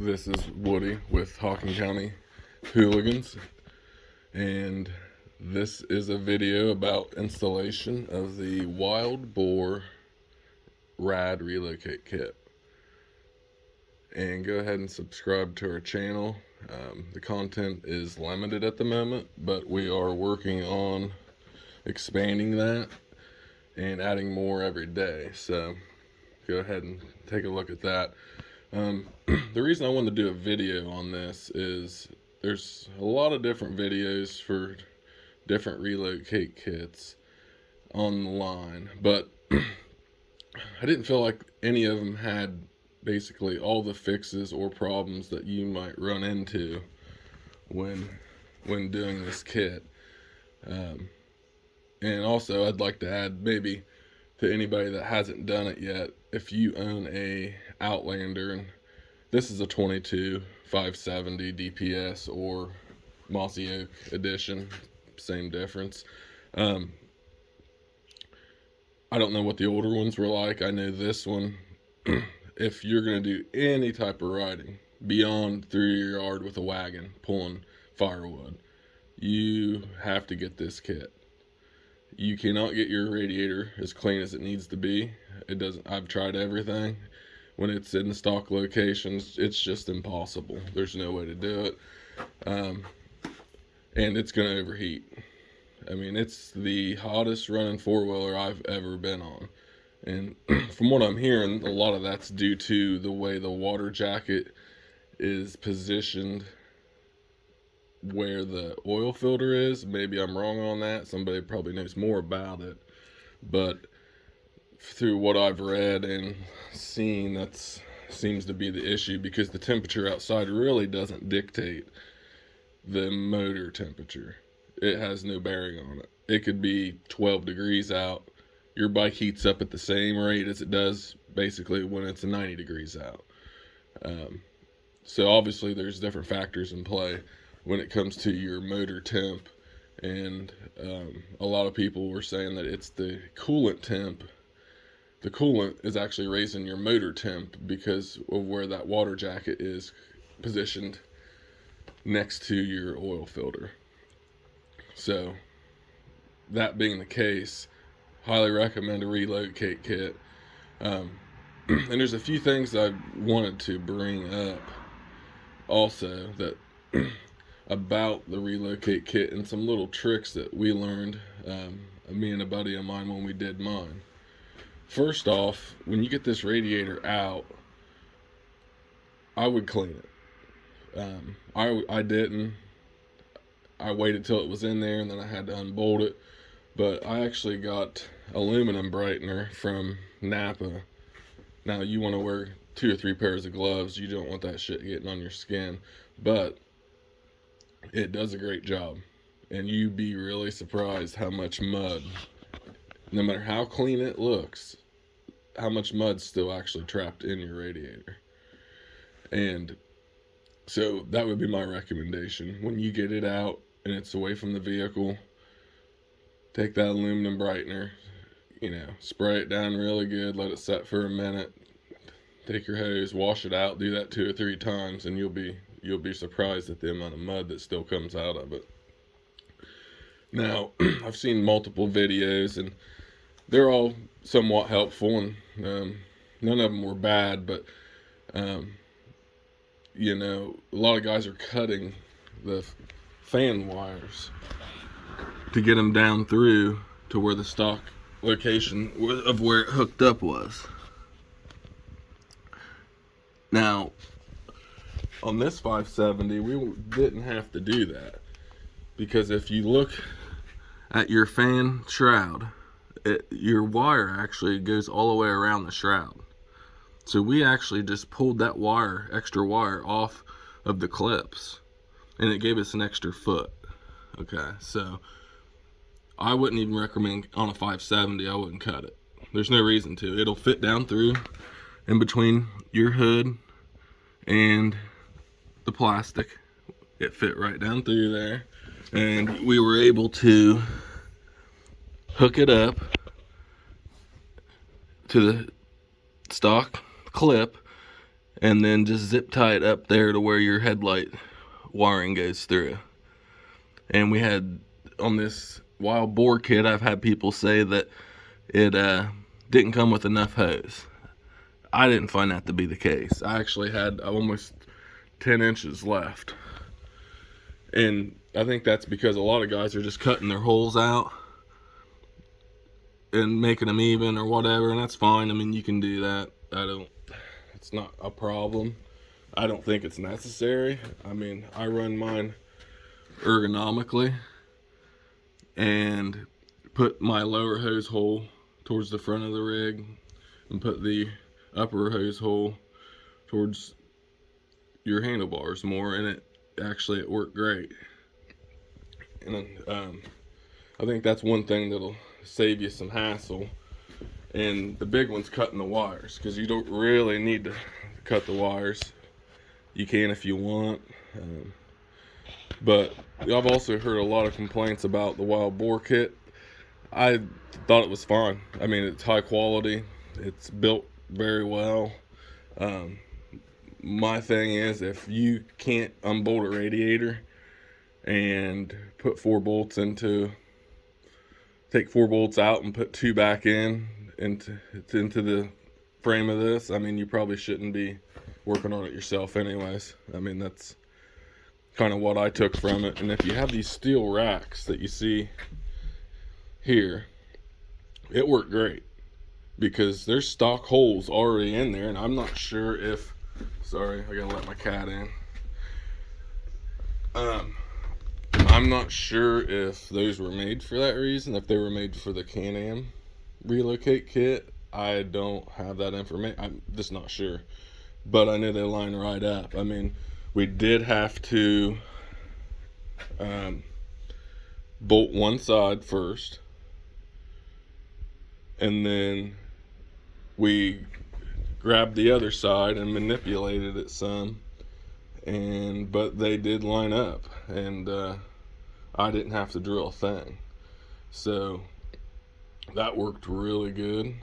This is Woody with Hawken County Hooligans, and this is a video about installation of the Wild Boar Rad Relocate Kit. And go ahead and subscribe to our channel. The content is limited at the moment, but we are working on expanding that and adding more every day. So go ahead and take a look at that. The reason I wanted to do a video on this is there's a lot of different videos for different relocate kits online, but I didn't feel like any of them had basically all the fixes or problems that you might run into when doing this kit. And also I'd like to add, maybe to anybody that hasn't done it yet, if you own a Outlander, and this is a 22 570 DPS or Mossy Oak edition, same difference. I don't know what the older ones were like. I know this one, if you're going to do any type of riding beyond through your yard with a wagon pulling firewood, you have to get this kit. You cannot get your radiator as clean as it needs to be. It doesn't. I've tried everything. When it's in the stock locations, it's just impossible. There's no way to do it. And it's going to overheat. I mean, it's the hottest running four-wheeler I've ever been on. And from what I'm hearing, a lot of that's due to the way the water jacket is positioned where the oil filter is. Maybe I'm wrong on that. Somebody probably knows more about it. But through what I've read and seen, that seems to be the issue, because the temperature outside really doesn't dictate the motor temperature. It has no bearing on it. It could be 12 degrees out. Your bike heats up at the same rate as it does basically when it's 90 degrees out. So obviously there's different factors in play when it comes to your motor temp. And a lot of people were saying that it's the coolant temp. The coolant is actually raising your motor temp because of where that water jacket is positioned next to your oil filter. So that being the case, highly recommend a relocate kit. And there's a few things I wanted to bring up also that about the relocate kit, and some little tricks that we learned, me and a buddy of mine, when we did mine. First off, when you get this radiator out, I would clean it. I didn't. I waited till it was in there, and then I had to unbolt it. But I actually got aluminum brightener from Napa. Now, you want to wear 2 or 3 pairs of gloves. You don't want that shit getting on your skin. But it does a great job. And you'd be really surprised how much mud, no matter how clean it looks, how much mud's still actually trapped in your radiator. And so that would be my recommendation. When you get it out and it's away from the vehicle, take that aluminum brightener, spray it down really good, let it set for a minute, take your hose, wash it out, do that 2 or 3 times, and you'll be surprised at the amount of mud that still comes out of it. Now, I've seen multiple videos, and they're all somewhat helpful, and none of them were bad, but a lot of guys are cutting the fan wires to get them down through to where the stock location of where it hooked up was. Now, on this 570, we didn't have to do that, because if you look at your fan shroud, your wire actually goes all the way around the shroud. So we actually just pulled that extra wire off of the clips, and it gave us an extra foot. Okay, so I wouldn't even recommend on a 570, I wouldn't cut it. There's no reason to. It'll fit down through in between your hood and the plastic. It fit right down through there, and we were able to hook it up to the stock clip and then just zip tie it up there to where your headlight wiring goes through. And we had, on this Wild Boar kit, I've had people say that it didn't come with enough hose. I didn't find that to be the case. I actually had almost 10 inches left. And I think that's because a lot of guys are just cutting their holes out and making them even or whatever, and that's fine. I mean, you can do that. It's not a problem. I don't think it's necessary. I mean, I run mine ergonomically and put my lower hose hole towards the front of the rig and put the upper hose hole towards your handlebars more, and it worked great. And I think that's one thing that'll save you some hassle. And the big one's cutting the wires, because you don't really need to cut the wires. You can if you want, but I've also heard a lot of complaints about the Wild Boar kit. I thought it was fine. I mean, it's high quality, it's built very well. My thing is, if you can't unbolt a radiator and put 4 bolts take 4 bolts out and put 2 back into the frame of this, I mean, you probably shouldn't be working on it yourself anyways. I mean, that's kind of what I took from it. And if you have these steel racks that you see here, it worked great, because there's stock holes already in there, and I'm not sure if, sorry, I gotta let my cat in. I'm not sure if those were made for that reason, if they were made for the Can-Am relocate kit. I don't have that information. I'm just not sure, but I know they line right up. I mean, we did have to bolt one side first, and then we grabbed the other side and manipulated it some, but they did line up, and I didn't have to drill a thing, so that worked really good.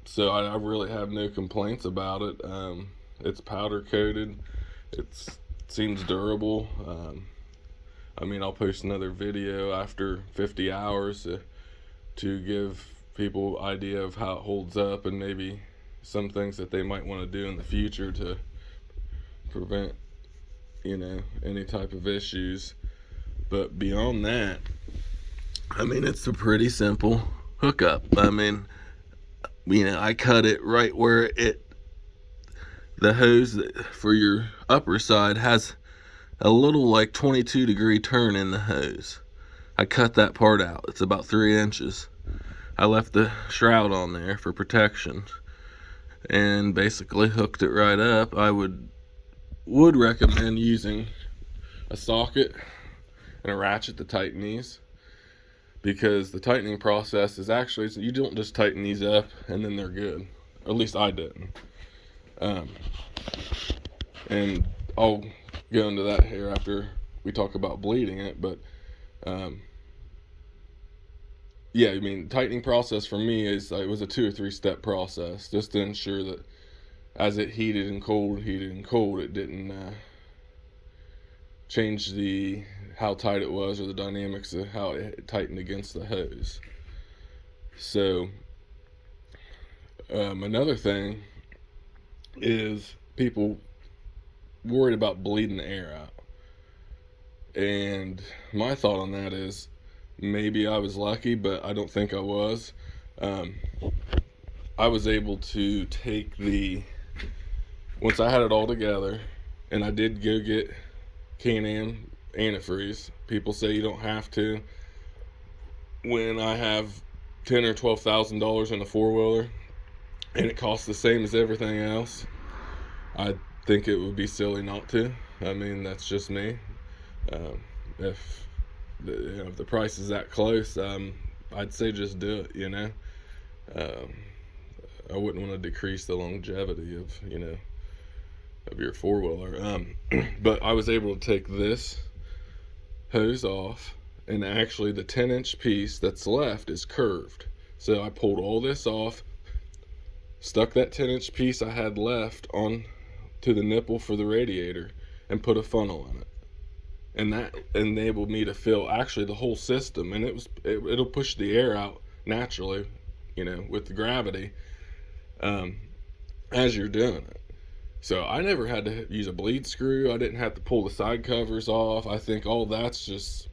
So I really have no complaints about it. It's powder coated, it seems durable. I mean, I'll post another video after 50 hours to give people idea of how it holds up, and maybe some things that they might want to do in the future to prevent, any type of issues. But beyond that, I mean, it's a pretty simple hookup. I mean, I cut it right where the hose for your upper side has a little like 22-degree turn in the hose. I cut that part out. It's about 3 inches. I left the shroud on there for protection and basically hooked it right up. I would recommend using a socket and a ratchet to tighten these, because the tightening process is actually, you don't just tighten these up and then they're good. Or at least I didn't. And I'll go into that here after we talk about bleeding it, but yeah, I mean, tightening process for me it was a 2 or 3 step process, just to ensure that as it heated and cooled, it didn't change how tight it was, or the dynamics of how it tightened against the hose. So another thing is people worried about bleeding the air out, and my thought on that is, maybe I was lucky, but I don't think I was. I was able to take once I had it all together, and I did go get Can-Am antifreeze. People say you don't have to. When I have $10,000 or $12,000 in a 4-wheeler and it costs the same as everything else, I think it would be silly not to. I mean, that's just me. If the price is that close, I'd say just do it. I wouldn't want to decrease the longevity of your 4-wheeler. But I was able to take this hose off, and actually the 10-inch piece that's left is curved. So I pulled all this off, stuck that 10-inch piece I had left on to the nipple for the radiator, and put a funnel in it. And that enabled me to fill actually the whole system, and it'll push the air out naturally, with the gravity, as you're doing it. So I never had to use a bleed screw. I didn't have to pull the side covers off. I think all that's just,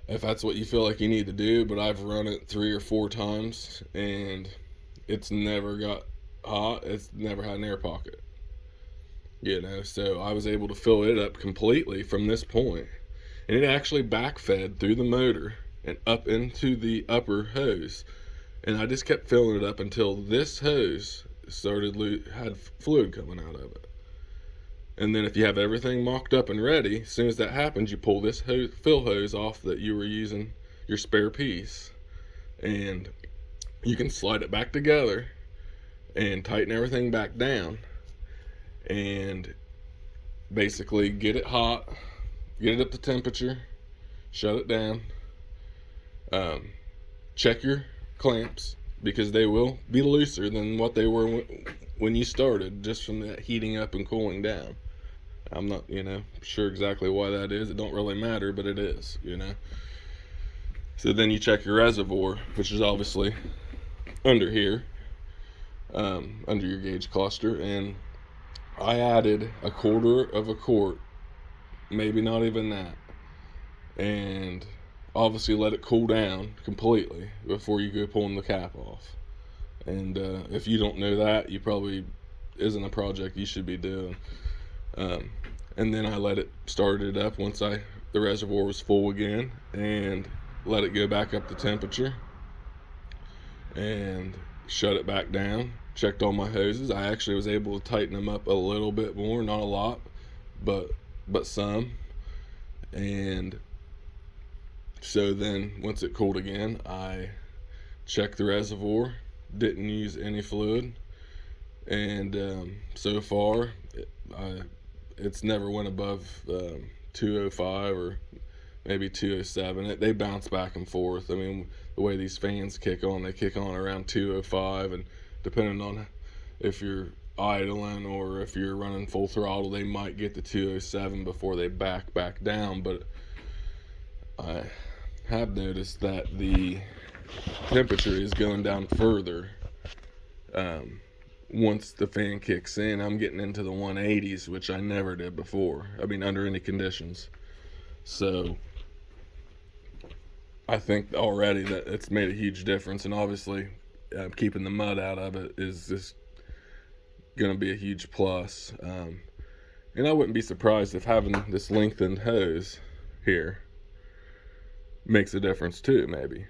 if that's what you feel like you need to do, but I've run it 3 or 4 times and it's never got hot. It's never had an air pocket. So I was able to fill it up completely from this point. And it actually backfed through the motor and up into the upper hose. And I just kept filling it up until this hose had fluid coming out of it. And then if you have everything mocked up and ready, as soon as that happens, you pull this fill hose off that you were using, your spare piece, and you can slide it back together and tighten everything back down and basically get it hot, get it up to temperature, shut it down, check your clamps, because they will be looser than what they were when you started, just from that heating up and cooling down. I'm not, sure exactly why that is. It don't really matter, but it is, So then you check your reservoir, which is obviously under here, under your gauge cluster, and I added 1/4 of a quart, maybe not even that, and obviously let it cool down completely before you go pulling the cap off. And if you don't know that, you probably isn't a project you should be doing. And then I let it start it up once the reservoir was full again, and let it go back up to temperature and shut it back down. Checked all my hoses. I actually was able to tighten them up a little bit more, not a lot, but some. And so then once it cooled again, I checked the reservoir, didn't use any fluid, and so far it's never went above 205 or maybe 207. They bounce back and forth. I mean, the way these fans kick on, they kick on around 205, and depending on if you're idling or if you're running full throttle, they might get to 207 before they back down. But I have noticed that the temperature is going down further. Once the fan kicks in, I'm getting into the 180s, which I never did before. I mean, under any conditions. So I think already that it's made a huge difference, and obviously keeping the mud out of it is just going to be a huge plus. And I wouldn't be surprised if having this lengthened hose here makes a difference too, maybe.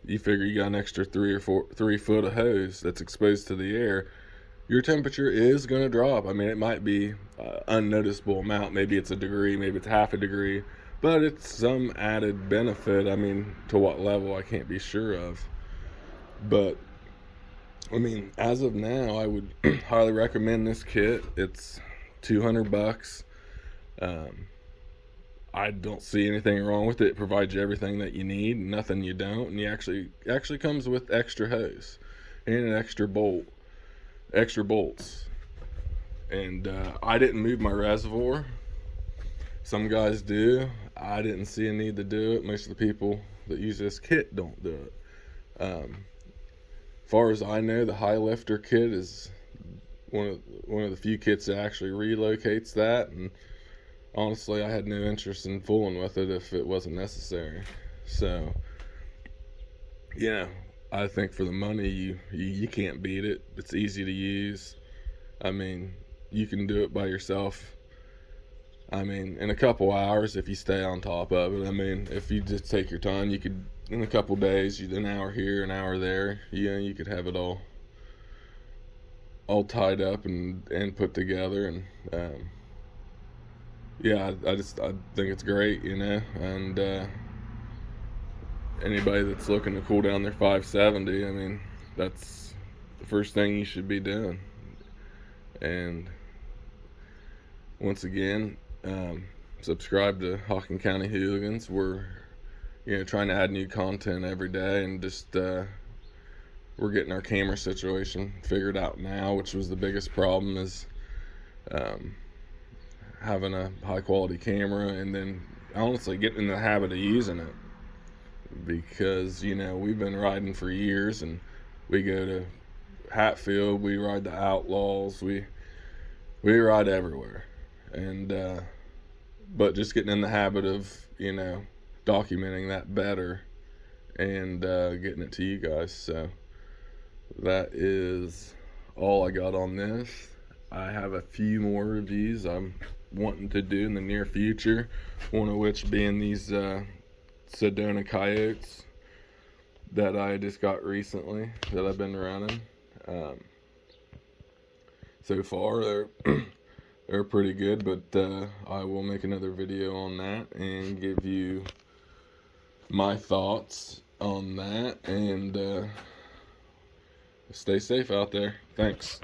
You figure you got an extra 3 foot of hose that's exposed to the air, your temperature is going to drop. I mean, it might be unnoticeable amount. Maybe it's a degree, maybe it's half a degree, but it's some added benefit. I mean, to what level I can't be sure of. But I mean, as of now, I would highly recommend this kit. It's $200. I don't see anything wrong with it. It provides you everything that you need, nothing you don't, and you actually comes with extra hose and an extra bolts. And I didn't move my reservoir. Some guys do. I didn't see a need to do it. Most of the people that use this kit don't do it. As far as I know, the High Lifter kit is one of the few kits that actually relocates that, and honestly, I had no interest in fooling with it if it wasn't necessary. So, I think for the money, you can't beat it. It's easy to use. I mean, you can do it by yourself. I mean, in a couple hours if you stay on top of it. I mean, if you just take your time, you could, in a couple days, an hour here, an hour there, you could have it all tied up and put together. And I think it's great, and anybody that's looking to cool down their 570, I mean, that's the first thing you should be doing. And once again, subscribe to Hawken County Hooligans. We're trying to add new content every day, and just we're getting our camera situation figured out now, which was the biggest problem, is having a high quality camera, and then honestly getting in the habit of using it, because we've been riding for years, and we go to Hatfield, we ride the Outlaws, we ride everywhere, and but just getting in the habit of documenting that better, and getting it to you guys. So that is all I got on this. I have a few more reviews I'm wanting to do in the near future, one of which being these Sedona Coyotes that I just got recently, that I've been running. So far they're pretty good, but I will make another video on that and give you my thoughts on that, and stay safe out there. Thanks.